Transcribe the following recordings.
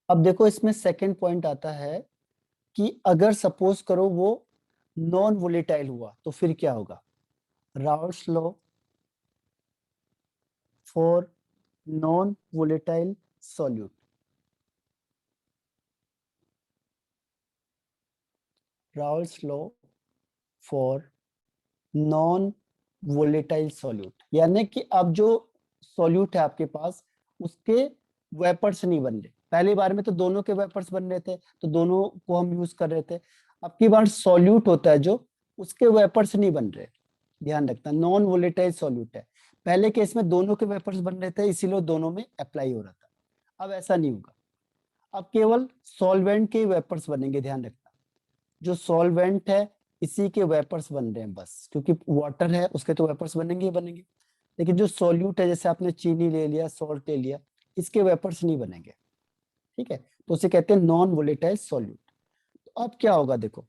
अब देखो इसमें सेकंड पॉइंट आता है कि अगर सपोज करो वो नॉन वोलेटाइल हुआ तो फिर क्या होगा। Raoult's law for non volatile solute. Raoult's law for non volatile solute, यानी कि अब जो सॉल्यूट है आपके पास उसके वेपर्स नहीं बन रहे। पहली बार में तो दोनों के वेपर्स बन रहे थे तो दोनों को हम यूज कर रहे थे। अब की बार सॉल्यूट होता है जो उसके वेपर्स नहीं बन रहे। ध्यान रखना नॉन वोलेटाइल सॉल्यूट है। पहले केस में दोनों के वेपर्स बन रहे थे इसीलिए दोनों में अप्लाई हो रहा था। अब ऐसा नहीं होगा, अब केवल सॉल्वेंट के वेपर्स बनेंगे। ध्यान रखना जो सॉल्वेंट है इसी के वेपर्स बन रहे हैं बस, क्योंकि वाटर है उसके तो वेपर्स बनेंगे ही बनेंगे। लेकिन जो सॉल्यूट है जैसे आपने चीनी ले लिया, सॉल्ट ले लिया, इसके वेपर्स नहीं बनेंगे। ठीक है, तो उसे कहते हैं नॉन वोलेटाइल सॉल्यूट। तो अब क्या होगा देखो,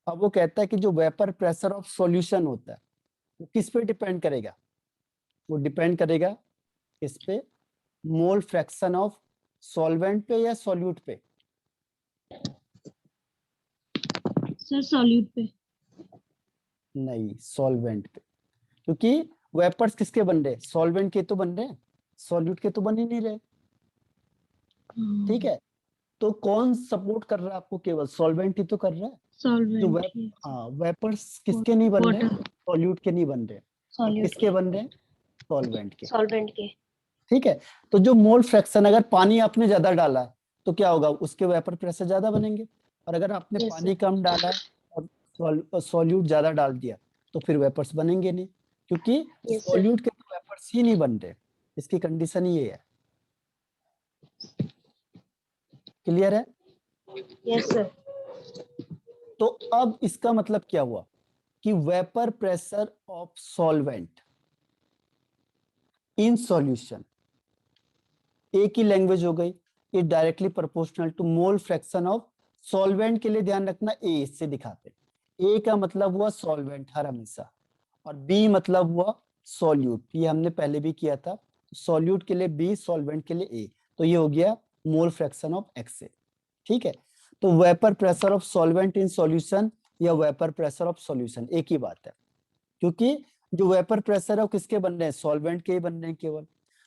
अब वो कहता है कि जो वेपर प्रेशर ऑफ सॉल्यूशन होता है वो किस पे डिपेंड करेगा। वो डिपेंड करेगा किस पे, मोल फ्रैक्शन ऑफ सॉल्वेंट पे या सॉल्यूट पे। सर सॉल्यूट पे। नहीं, सॉल्वेंट पे, क्योंकि वेपर्स किसके बन रहे, सॉल्वेंट के तो बन रहे हैं, सॉल्यूट के तो बन ही नहीं रहे। ठीक है, तो कौन सपोर्ट कर रहा है आपको, केवल सॉल्वेंट ही तो कर रहा है। जो सॉल्वेंट वेप ही। हाँ वेपर्स किसके नहीं बन रहे, वाटर। सॉल्यूट के नहीं बन रहे, और सॉल्यूट किसके के। बन रहे हैं, सॉल्वेंट के। सॉल्वेंट के। ठीक है, तो जो मोल फ्रैक्शन, अगर पानी आपने ज्यादा डाला है तो क्या होगा, उसके वेपर प्रेशर ज्यादा बनेंगे। और अगर आपने यस पानी सर। कम डाला है और सॉल्यूट ज्यादा डाल दिया तो फिर वेपर्स बनेंगे नहीं, क्योंकि यस सर। सॉल्यूट के तो वेपर्स ही नहीं बन रहे। इसकी कंडीशन ये है। क्लियर है। Yes sir. तो अब इसका मतलब क्या हुआ कि vapour pressure of solvent in solution, एक ही लैंग्वेज हो गई, it directly proportional to mole fraction of solvent. के लिए ध्यान रखना ए इससे दिखाते, ए का मतलब हुआ सॉल्वेंट हर हमेशा, और बी मतलब हुआ सॉल्यूट, ये हमने पहले भी किया था। सॉल्यूट के लिए बी, सॉल्वेंट के लिए ए, तो ये हो गया मोल फ्रैक्शन ऑफ एक्स ए। ठीक है, तो vapour pressure of solvent in solution या वेपर प्रेशर ऑफ सॉल्यूशन एक ही बात है, क्योंकि जो वेपर प्रेशर है वो किसके बन रहे हैं, सॉल्वेंट के ही बन रहे हैं केवल।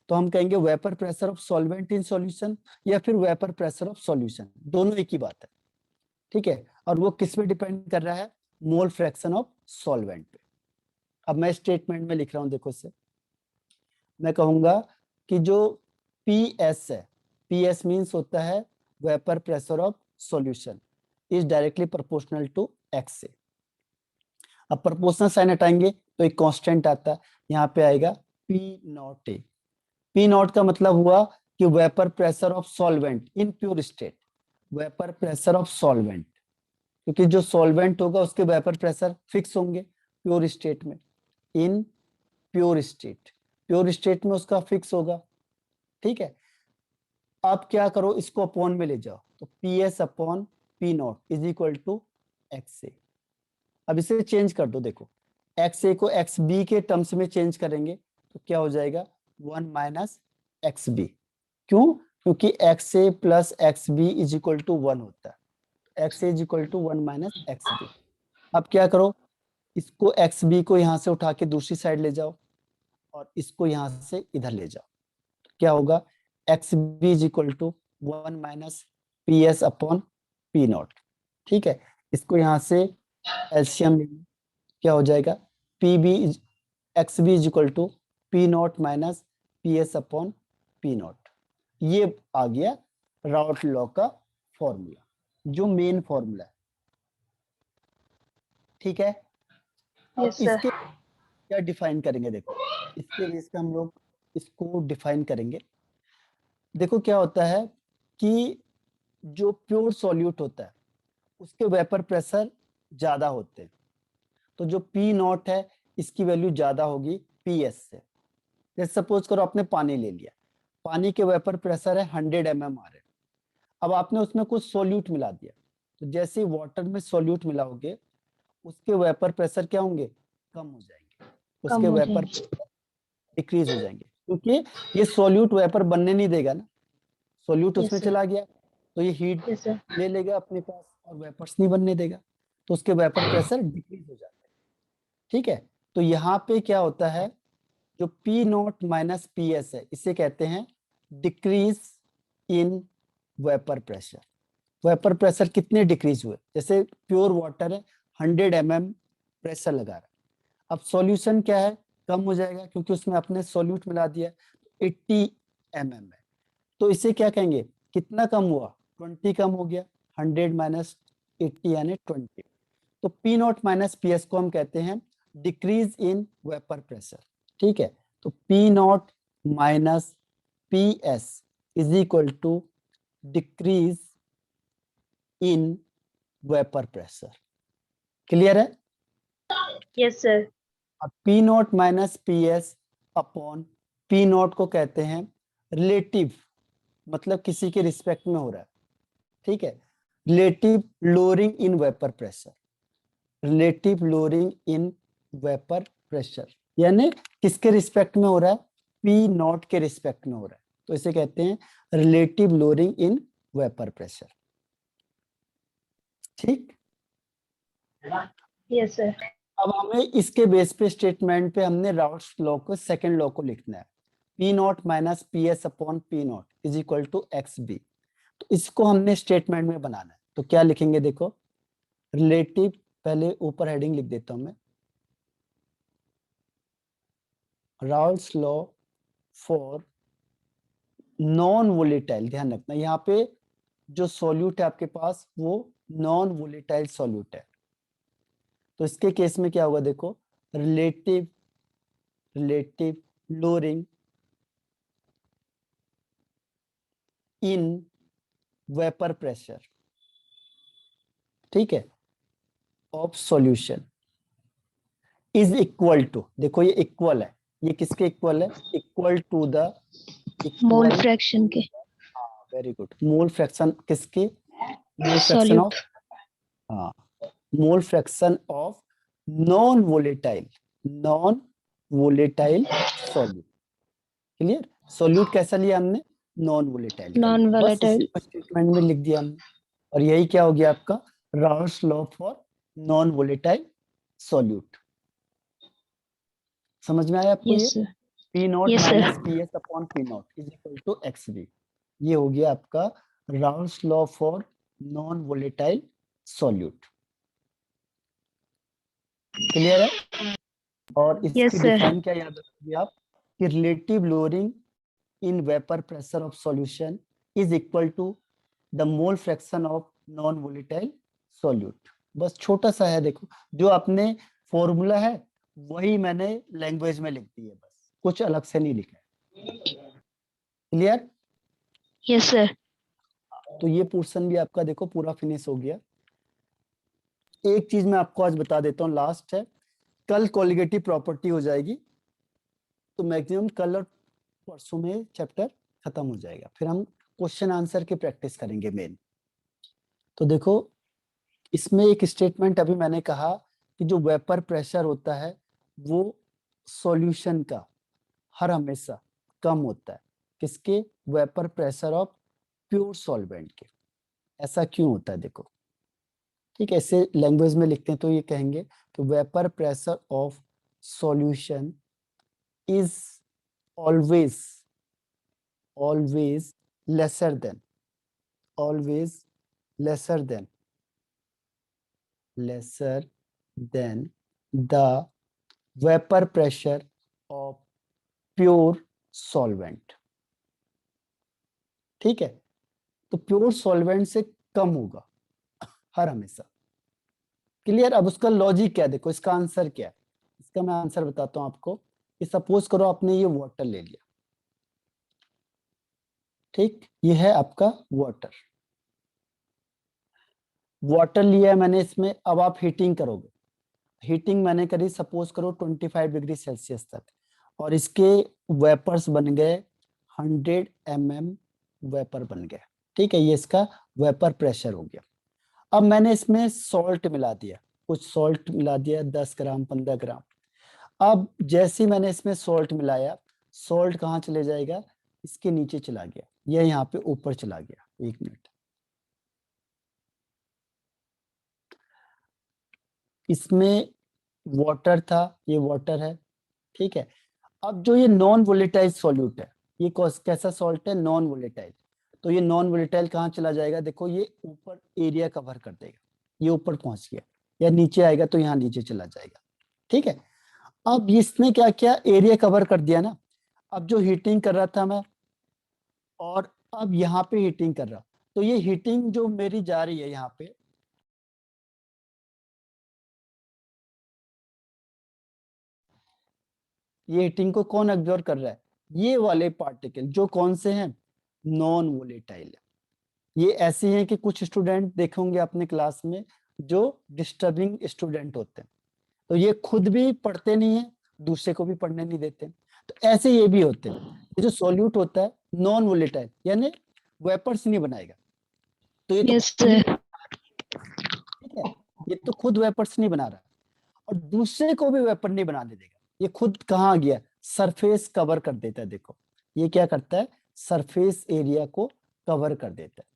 तो हम कहेंगे vapour pressure of solvent in solution या फिर वेपर प्रेशर ऑफ सॉल्यूशन, दोनों एक ही बात है। ठीक है, और वो किस पे डिपेंड कर रहा है, मोल फ्रैक्शन ऑफ सॉल्वेंट पे। अब मैं स्टेटमेंट में लिख रहा हूं, देखो इसे, मैं कहूंगा कि जो पी एस है, पी एस मीन्स होता है vapour pressure of solution, is directly proportional to X से। अब प्रोपोर्शनल साइन हटाएंगे तो एक कांस्टेंट आता है, यहाँ पे आएगा P not a. P not का मतलब हुआ कि vapour pressure of solvent in pure state, vapour pressure of solvent, क्योंकि जो सॉल्वेंट होगा उसके वेपर प्रेशर फिक्स होंगे प्योर स्टेट में। In pure state, pure state में उसका फिक्स होगा। ठीक है, आप क्या करो, इसको अपॉन में ले जाओ, तो P S upon P not is equal to X A. अब इसे चेंज कर दो, देखो एक्स ए को एक्स बी के टर्म्स में चेंज करेंगे तो क्या हो जाएगा, 1 - XB। क्यों, क्योंकि X A plus X B is equal to 1 होता है, X A is equal to 1 - XB। अब क्या करो, इसको एक्स बी को यहाँ से उठा के दूसरी साइड ले जाओ और इसको यहाँ से इधर ले जाओ, क्या होगा, x B is equal to 1 - PS upon P nought. ठीक है, इसको यहाँ से एलसीएम, क्या हो जाएगा, P B x B is equal to P not minus P S upon P nought. ये आ गया राउट लॉ का फॉर्मूला, जो मेन फॉर्मूला है। ठीक है, अब यस सर। इसके क्या डिफाइन करेंगे, देखो इसके बेस पे हम लोग इसको डिफाइन करेंगे। देखो क्या होता है कि जो प्योर सॉल्यूट होता है उसके वेपर प्रेशर ज्यादा होते हैं, तो जो पी नॉट है इसकी वैल्यू ज्यादा होगी पी एस से। जैसे सपोज करो आपने पानी ले लिया, पानी के वेपर प्रेशर है 100 mmR। अब आपने उसमें कुछ सोल्यूट मिला दिया, तो जैसे ही वाटर में सोल्यूट मिलाओगे उसके वेपर प्रेशर क्या होंगे, कम हो जाएंगे, कम उसके हो वेपर जाएंगे। डिक्रीज हो जाएंगे, क्योंकि ये सोल्यूट वेपर बनने नहीं देगा ना, सोल्यूट उसमें यस सर। चला गया, तो ये हीट यस सर। ले लेगा अपने पास और वेपर्स नहीं बनने देगा, तो उसके वेपर प्रेशर डिक्रीज हो जाता है। ठीक है, तो यहाँ पे क्या होता है, जो P not minus P S है, इसे कहते हैं decrease in vapour pressure. Vapour pressure कितने डिक्रीज हुए, जैसे प्योर वाटर है 100 mm प्रेशर लगा रहा है, अब सॉल्यूशन क्या है, कम हो जाएगा क्योंकि उसमें अपने सॉल्यूट मिला दिया, 80 mm है, तो इसे क्या कहेंगे, कितना कम हुआ, 20 कम हो गया, 100 माइनस 80 यानी 20। तो P not minus P S को हम कहते हैं डिक्रीज इन वेपर प्रेशर। ठीक है, तो P not minus P S is equal to decrease in vapour pressure. Clear है? Yes sir. अब P not minus P S upon P not को कहते हैं रिलेटिव, मतलब किसी के रिस्पेक्ट में हो रहा है। ठीक है, relative lowering in vapour pressure, relative lowering in vapour pressure यानी किसके रिस्पेक्ट में हो रहा है, पी नॉट के रिस्पेक्ट में हो रहा है, तो इसे कहते हैं relative lowering in vapour pressure. ठीक, यस सर। अब हमें इसके बेस पे स्टेटमेंट पे हमने राउल्ट्स लॉ को, सेकंड लॉ को लिखना है, P not minus P S upon P not is equal to x B. तो इसको हमने स्टेटमेंट में बनाना है, तो क्या लिखेंगे, देखो रिलेटिव, पहले ऊपर हेडिंग लिख देता हूं मैं, Raoult's law for non volatile. ध्यान रखना यहाँ पे जो सॉल्यूट है आपके पास वो नॉन वोलेटाइल सॉल्यूट है, तो इसके केस में क्या होगा, देखो relative lowering in vapour pressure, ठीक है, of solution is equal to, देखो ये इक्वल है, ये किसके इक्वल है, equal to the mole equal, fraction के। वेरी गुड, मोल फ्रैक्शन किसके, मोल फ्रैक्शन ऑफ, सॉल्यूट। हाँ, mole fraction of non volatile solute. Clear, solute कैसा लिया हमने, नॉन वोलेटाइल का नॉन लिया, बस इसी वोलेटाइल। को स्टेटमेंट में लिख दिया हमने, और यही क्या हो गया आपका Raoult's law for non volatile solute. समझ में आया आपको ये, yes sir. P nought yes sir. Minus P S upon P not is equal to x B, ये हो गया आपका Raoult's law for non volatile solute. Clear है? और यस इसकी सर। डिफाइन क्या याद रखोगे आप, कि relative lowering in vapor pressure of solution is equal to the mole fraction of non volatile solute। बस छोटा सा है, देखो जो आपने फॉर्मूला है वही मैंने लैंग्वेज में लिख दी है, बस कुछ अलग से नहीं लिखा है। क्लियर? Yes sir. तो ये पोर्शन भी आपका देखो पूरा फिनिश हो गया। एक चीज मैं आपको आज बता देता हूँ, लास्ट है, कल कॉलिगेटिव प्रॉपर्टी हो जाएगी, तो मैक्सिमम कल और परसों में चैप्टर खत्म हो जाएगा, फिर हम क्वेश्चन आंसर की प्रैक्टिस करेंगे मेन। तो देखो इसमें एक स्टेटमेंट अभी मैंने कहा कि जो वेपर प्रेशर होता है वो सॉल्यूशन का हर हमेशा कम होता है, किसके, vapour pressure of pure solvent के। ऐसा क्यों होता है, देखो ठीक है, ऐसे लैंग्वेज में लिखते हैं तो ये कहेंगे कि vapour pressure of solution is always always lesser than always lesser than the vapor pressure of pure solvent। ठीक है, तो प्योर सॉल्वेंट से कम होगा हर हमेशा। क्लियर? अब उसका लॉजिक क्या है, देखो इसका आंसर क्या है, इसका मैं आंसर बताता हूं आपको, कि सपोज करो आपने ये वाटर ले लिया, ठीक, ये है आपका वाटर, वाटर लिया है मैंने इसमें, अब आप हीटिंग करोगे, हीटिंग मैंने करी सपोज करो 25 डिग्री सेल्सियस तक, और इसके वेपर्स बन गए 100 mm वेपर बन गया। ठीक है, ये इसका वेपर प्रेशर हो गया। अब मैंने इसमें सॉल्ट मिला दिया, कुछ सॉल्ट मिला दिया 10 ग्राम 15 ग्राम। अब जैसे ही मैंने इसमें सॉल्ट मिलाया, सॉल्ट कहाँ चले जाएगा, इसके नीचे चला गया, यह यहाँ पे ऊपर चला गया। एक मिनट, इसमें वाटर था, ये वाटर है, ठीक है। अब जो ये नॉन वोलेटाइल सॉल्यूट है, ये कैसा सॉल्ट है, नॉन वोलेटाइल। तो ये नॉन वोलेटाइल कहाँ चला जाएगा, देखो ये ऊपर एरिया कवर कर देगा, ये ऊपर पहुंच गया, या नीचे आएगा तो यहाँ नीचे चला जाएगा, ठीक है। अब इसने क्या किया, एरिया कवर कर दिया ना। अब जो हीटिंग कर रहा था मैं, और अब यहाँ पे हीटिंग कर रहा, तो ये हीटिंग जो मेरी जा रही है यहाँ पे, ये हीटिंग को कौन एब्जॉर्ब कर रहा है, ये वाले पार्टिकल जो कौन से हैं, नॉन वोलेटाइल है। ये ऐसे हैं कि कुछ स्टूडेंट देखेंगे अपने क्लास में जो डिस्टर्बिंग स्टूडेंट होते हैं, तो ये खुद भी पढ़ते नहीं है, दूसरे को भी पढ़ने नहीं देते। तो ऐसे ये भी होते हैं। ये जो सॉल्यूट होता है नॉन वोलेटाइल, यानी वेपर्स नहीं बनाएगा, तो ये तो Yes, खुद ही, sir. ठीक है, ये तो खुद वेपर्स नहीं बना रहा और दूसरे को भी वेपर नहीं बनाने देगा। ये खुद कहाँ आ गया, सरफेस कवर कर देता है। देखो ये क्या करता है, सरफेस एरिया को कवर कर देता है।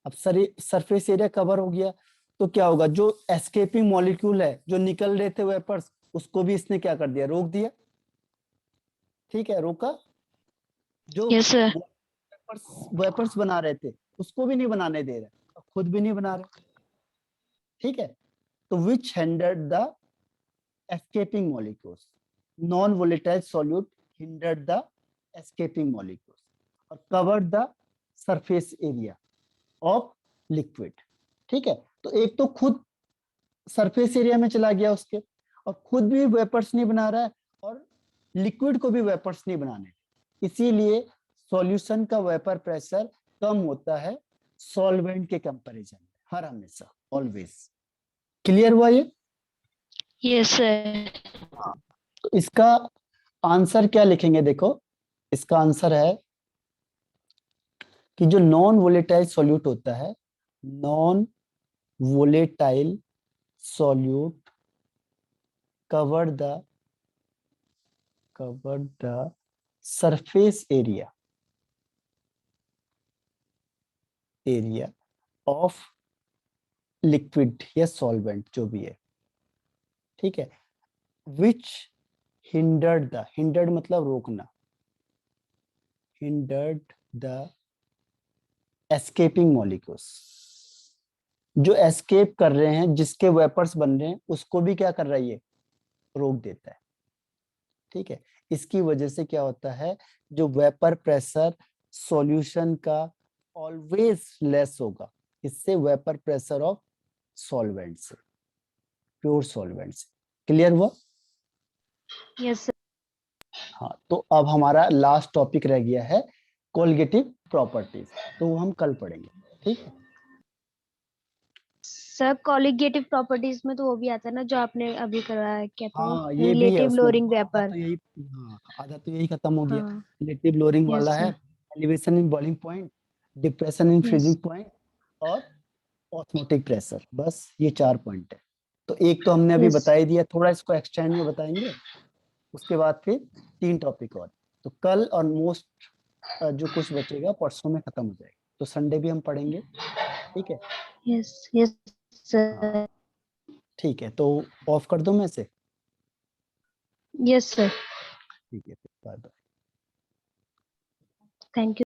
अब सरफेस एरिया कवर हो गया तो क्या होगा, जो एस्केपिंग मॉलिक्यूल है, जो निकल रहे थे वेपर्स, उसको भी इसने क्या कर दिया, रोक दिया, ठीक है, रोका। जो Yes, sir. वेपर्स बना रहे थे उसको भी नहीं बनाने दे रहे, और खुद भी नहीं बना रहे, ठीक है। तो विच hindered the escaping molecules, non volatile solute hindered the escaping molecules और covered the surface area of liquid, ठीक है। तो एक तो खुद सरफेस एरिया में चला गया उसके, और खुद भी वेपर्स नहीं बना रहा है, और लिक्विड को भी वेपर्स नहीं बनाने, इसीलिए सॉल्यूशन का वेपर प्रेशर कम होता है सॉल्वेंट के कंपैरिजन में, हर हमेशा, ऑलवेज। क्लियर हुआ ये? Yes, sir. तो इसका आंसर क्या लिखेंगे, देखो इसका आंसर है कि जो नॉन वोलेटाइल सॉल्यूट होता है, non volatile solute cover the surface area of liquid या सॉल्वेंट जो भी है, ठीक है, विच हिंडर्ड मतलब रोकना, हिंडर्ड द एस्केपिंग मॉलिक्यूल्स, जो एस्केप कर रहे हैं, जिसके वेपर्स बन रहे हैं, उसको भी क्या कर रहा है, ये रोक देता है, ठीक है। इसकी वजह से क्या होता है, जो वेपर प्रेशर सॉल्यूशन का ऑलवेज लेस होगा, इससे वेपर प्रेशर ऑफ सॉल्वेंट से, प्योर सॉल्वेंट से। क्लियर हुआ? Yes, sir. हाँ, तो अब हमारा लास्ट टॉपिक रह गया है कोलिगेटिव प्रॉपर्टीज, तो वो हम कल पढ़ेंगे, ठीक है। सर कॉलिगेटिव प्रॉपर्टीज में तो वो भी आता है ना जो आपने अभी करवाया, क्या था वो, हाँ ये भी है रिलेटिव उसमें, लोअरिंग देखो आधा वेपर। तो यही, हाँ आधा तो यही खत्म हो गया। हाँ. रिलेटिव लोअरिंग यस वाला है, sir. Elevation in boiling point, depression in yes. Freezing point, और ऑस्मोटिक प्रेशर, बस ये 4 पॉइंट है। तो एक तो हमने अभी यस. बता ही दिया, थोड़ा इसको एक्सटेंड में बताएंगे, उसके बाद फिर 3 टॉपिक और। तो कल और मोस्ट जो कुछ बचेगा परसों में खत्म हो जाएगा, तो संडे भी हम पढ़ेंगे, ठीक है। यस. यस हाँ सर. ठीक है, तो ऑफ कर दो मैं से, यस सर. ठीक है, बाय बाय। Thank you.